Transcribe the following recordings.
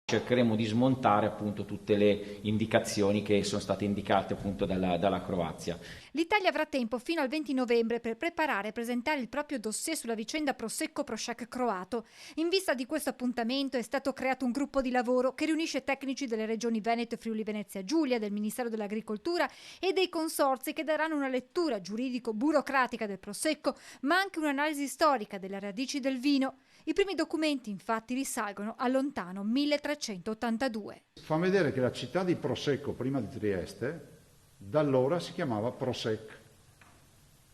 Cercheremo di smontare appunto tutte le indicazioni che sono state indicate appunto dalla Croazia. L'Italia avrà tempo fino al 20 novembre per preparare e presentare il proprio dossier sulla vicenda Prosecco-Prošek croato. In vista di questo appuntamento è stato creato un gruppo di lavoro che riunisce tecnici delle regioni Veneto e Friuli Venezia Giulia, del Ministero dell'Agricoltura e dei consorzi che daranno una lettura giuridico-burocratica del Prosecco, ma anche un'analisi storica delle radici del vino. I primi documenti infatti risalgono al lontano 1382. Fa vedere che la città di Prosecco, prima di Trieste, da allora si chiamava Prosec.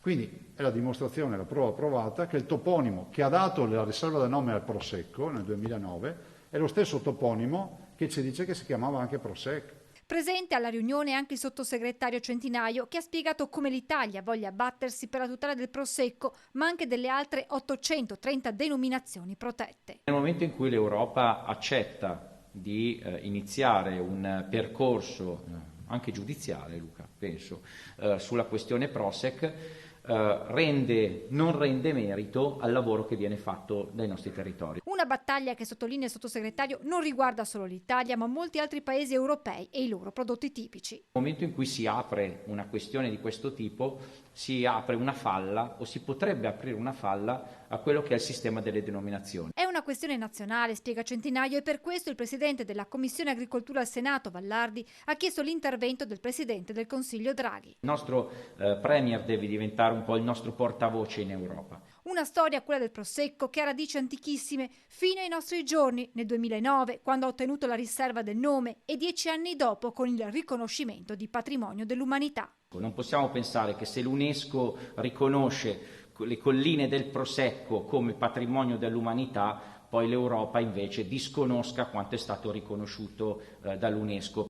Quindi è la dimostrazione, la prova provata, che il toponimo che ha dato la riserva del nome al Prosecco nel 2009 è lo stesso toponimo che ci dice che si chiamava anche Prosec. Presente alla riunione anche il sottosegretario Centinaio, che ha spiegato come l'Italia voglia battersi per la tutela del Prosecco, ma anche delle altre 830 denominazioni protette. Nel momento in cui l'Europa accetta di iniziare un percorso anche giudiziale, Luca, penso, sulla questione Prosek, non rende merito al lavoro che viene fatto dai nostri territori. Una battaglia che, sottolinea il sottosegretario, non riguarda solo l'Italia, ma molti altri paesi europei e i loro prodotti tipici. Nel momento in cui si apre una questione di questo tipo, si apre una falla o si potrebbe aprire una falla a quello che è il sistema delle denominazioni. È una questione nazionale, spiega Centinaio, e per questo il presidente della Commissione Agricoltura al Senato, Vallardi, ha chiesto l'intervento del presidente del Consiglio Draghi. Il nostro Premier deve diventare un po' il nostro portavoce in Europa. Una storia, quella del Prosecco, che ha radici antichissime fino ai nostri giorni, nel 2009, quando ha ottenuto la riserva del nome, e 10 anni dopo con il riconoscimento di patrimonio dell'umanità. Non possiamo pensare che se l'UNESCO riconosce le colline del Prosecco come patrimonio dell'umanità, poi l'Europa invece disconosca quanto è stato riconosciuto dall'UNESCO.